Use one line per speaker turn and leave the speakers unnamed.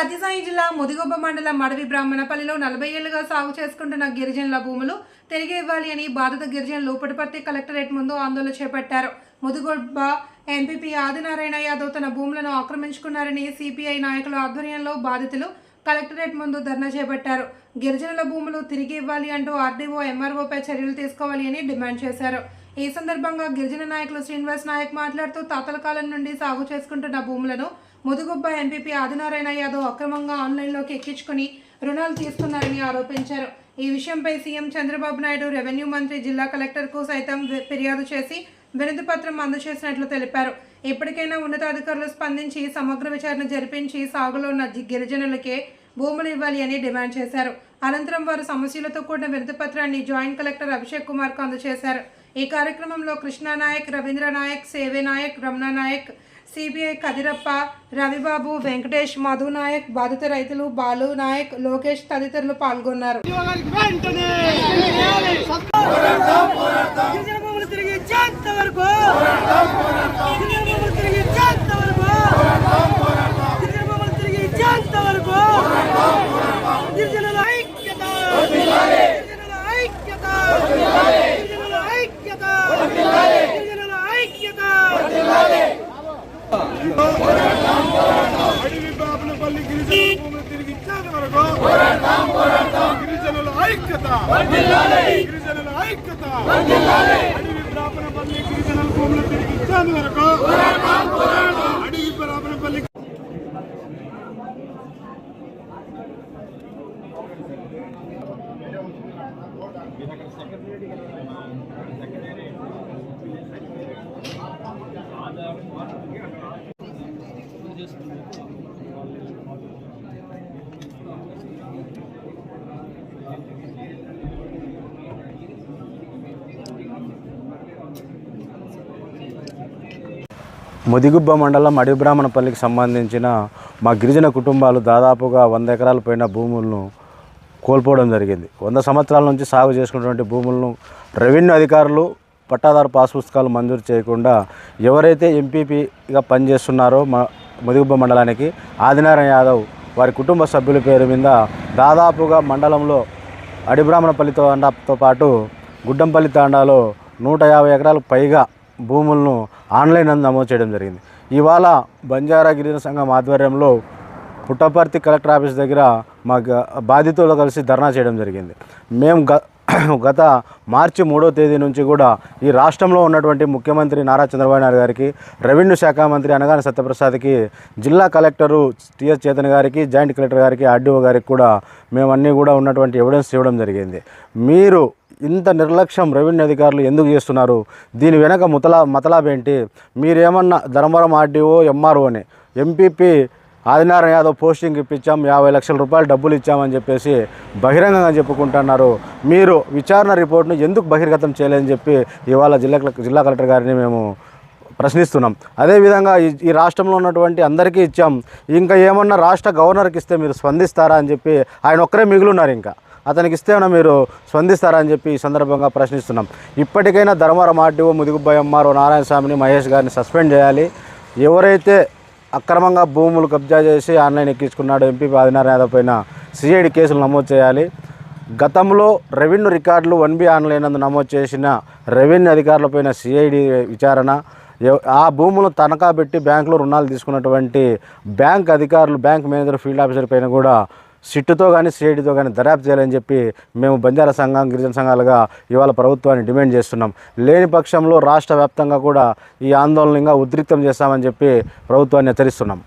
సత్యసాయి జిల్లా ముదిగొబ్బ మండలం మడవి బ్రాహ్మణపల్లిలో 40 ఏళ్లుగా సాగు చేసుకుంటున్న గిరిజనుల భూములు తిరిగి ఇవ్వాలి అని బాధిత గిరిజనులు పుట్టపర్తి కలెక్టరేట్ ముందు ఆందోళన చేపట్టారు. ముదిగొబ్బ ఎంపీపీ ఆదినారాయణ యాదవ్ తన భూములను ఆక్రమించుకున్నారని సిపిఐ నాయకుల ఆధ్వర్యంలో బాధితులు కలెక్టరేట్ ముందు ధర్నా చేపట్టారు. గిరిజనుల భూములు తిరిగి ఇవ్వాలి అంటూ ఆర్డీఓ ఎంఆర్ఓపై చర్యలు తీసుకోవాలి అని డిమాండ్ చేశారు. ఈ సందర్భంగా గిరిజన నాయకులు శ్రీనివాస్ నాయక్ మాట్లాడుతూ తాతల కాలం నుండి సాగు చేసుకుంటున్న భూములను ముదిగొబ్బ ఎంపీపీ ఆదినారాయణ యాదవ్ అక్రమంగా ఆన్లైన్లోకి ఎక్కించుకుని రుణాలు తీసుకున్నారని ఆరోపించారు. ఈ విషయంపై సీఎం చంద్రబాబు నాయుడు, రెవెన్యూ మంత్రి, జిల్లా కలెక్టర్కు సైతం ఫిర్యాదు చేసి వినతి పత్రం అందజేసినట్లు తెలిపారు. ఇప్పటికైనా ఉన్నతాధికారులు స్పందించి సమగ్ర విచారణ జరిపించి సాగులో ఉన్న గిరిజనులకే భూములు ఇవ్వాలి అని డిమాండ్ చేశారు. అనంతరం వారు సమస్యలతో కూడిన వినతి పత్రాన్ని జాయింట్ కలెక్టర్ అభిషేక్ కుమార్కు అందజేశారు. ఈ కార్యక్రమంలో కృష్ణా నాయక్, రవీంద్ర నాయక్, సేవే నాయక్, రమణ నాయక్, సిబిఐ కదిరప్ప, రవిబాబు, వెంకటేష్, మధు నాయక్, బాధిత రైతులు బాలు నాయక్, లోకేష్ తదితరులు పాల్గొన్నారు.
అడవి బ్రాహ్మణపల్లి గిరిజనుల భూములు తిరిగి ఇచ్చేంత వరకు గిరిజనుల ఐక్యత, గిరిజనుల ఐక్యత. అడవి బ్రాహ్మణపల్లి గిరిజనుల భూములు తిరిగి ఇచ్చేంత వరకు అడవి బ్రాహ్మణపల్లి
ముదిగుబ్బ మండలం అడవి బ్రాహ్మణపల్లికి సంబంధించిన మా గిరిజన కుటుంబాలు దాదాపుగా 100 ఎకరాల పైన భూములను కోల్పోవడం జరిగింది. 100 సంవత్సరాల నుంచి సాగు చేసుకున్నటువంటి భూములను రెవెన్యూ అధికారులు పట్టాదారు పాస్ పుస్తకాలు మంజూరు చేయకుండా ఎవరైతే ఎంపీపీగా పనిచేస్తున్నారో మా ముదిగుబ్బ మండలానికి ఆదినారాయణ యాదవ్ వారి కుటుంబ సభ్యుల పేరు మీద దాదాపుగా మండలంలో అడవి బ్రాహ్మణపల్లితో పాటు గుడ్డంపల్లి తాండాలో 150 ఎకరాలకు పైగా భూములను ఆన్లైన్ నమోదు చేయడం జరిగింది. ఇవాళ బంజారా గిరిజన సంఘం ఆధ్వర్యంలో పుట్టపర్తి కలెక్టర్ ఆఫీస్ దగ్గర మా బాధితులు కలిసి ధర్నా చేయడం జరిగింది. మేము గత మార్చి 3వ తేదీ నుంచి కూడా ఈ రాష్ట్రంలో ఉన్నటువంటి ముఖ్యమంత్రి నారా చంద్రబాబు నాయుడు గారికి, రెవెన్యూ శాఖ మంత్రి అనగాని సత్యప్రసాద్కి, జిల్లా కలెక్టరు టిఎస్ చేతన్ గారికి, జాయింట్ కలెక్టర్ గారికి, ఆర్డీఓ గారికి కూడా మేమన్నీ కూడా ఉన్నటువంటి ఎవిడెన్స్ ఇవ్వడం జరిగింది. మీరు ఇంత నిర్లక్ష్యం రెవెన్యూ అధికారులు ఎందుకు చేస్తున్నారు? దీని వెనక మతలాబ్ ఏంటి? మీరేమన్నా ధర్మవరం ఆర్డీఓ, ఎంఆర్ఓని ఎంపీపీ ఆదినారాయణ యాదవ్ పోస్టింగ్ ఇప్పించాం, 50 లక్షల రూపాయలు డబ్బులు ఇచ్చామని చెప్పేసి బహిరంగంగా చెప్పుకుంటున్నారు. మీరు విచారణ రిపోర్ట్ను ఎందుకు బహిర్గతం చేయలేదని చెప్పి ఇవాళ జిల్లా కలెక్టర్ గారిని మేము ప్రశ్నిస్తున్నాం. అదేవిధంగా ఈ రాష్ట్రంలో ఉన్నటువంటి అందరికీ ఇచ్చాం, ఇంకా ఏమన్నా రాష్ట్ర గవర్నర్కి ఇస్తే మీరు స్పందిస్తారా అని చెప్పి ఆయన ఒక్కరే మిగులున్నారు, ఇంకా అతనికి ఇస్తేనా మీరు స్పందిస్తారా అని చెప్పి ఈ సందర్భంగా ప్రశ్నిస్తున్నాం. ఇప్పటికైనా ధర్మవరం ఆర్డీఓ, ముదిగుబ్బ ఎంఆర్ఓ నారాయణ స్వామిని, మహేష్ గారిని సస్పెండ్ చేయాలి. ఎవరైతే అక్రమంగా భూములు కబ్జా చేసి ఆన్లైన్ ఎక్కించుకున్నాడో ఎంపీ ఆదినారాయణ యాదవ్ పైన సిఐడి కేసులు నమోదు చేయాలి. గతంలో రెవెన్యూ రికార్డులు 1B ఆన్లైన్ నందు నమోదు చేసిన రెవెన్యూ అధికారులపైన సిఐడి విచారణ, ఆ భూములను తనఖా పెట్టి బ్యాంకులో రుణాలు తీసుకున్నటువంటి బ్యాంక్ అధికారులు, బ్యాంక్ మేనేజర్, ఫీల్డ్ ఆఫీసర్ పైన కూడా సిట్టుతో కానీ సిఐడితో కానీ దర్యాప్తు చేయాలని చెప్పి మేము బంజారా సంఘం, గిరిజన సంఘాలుగా ఇవాళ ప్రభుత్వాన్ని డిమాండ్ చేస్తున్నాం. లేని పక్షంలో రాష్ట్ర వ్యాప్తంగా కూడా ఈ ఆందోళన ఇంకా ఉద్రిక్తం చేస్తామని చెప్పి ప్రభుత్వాన్ని హెచ్చరిస్తున్నాం.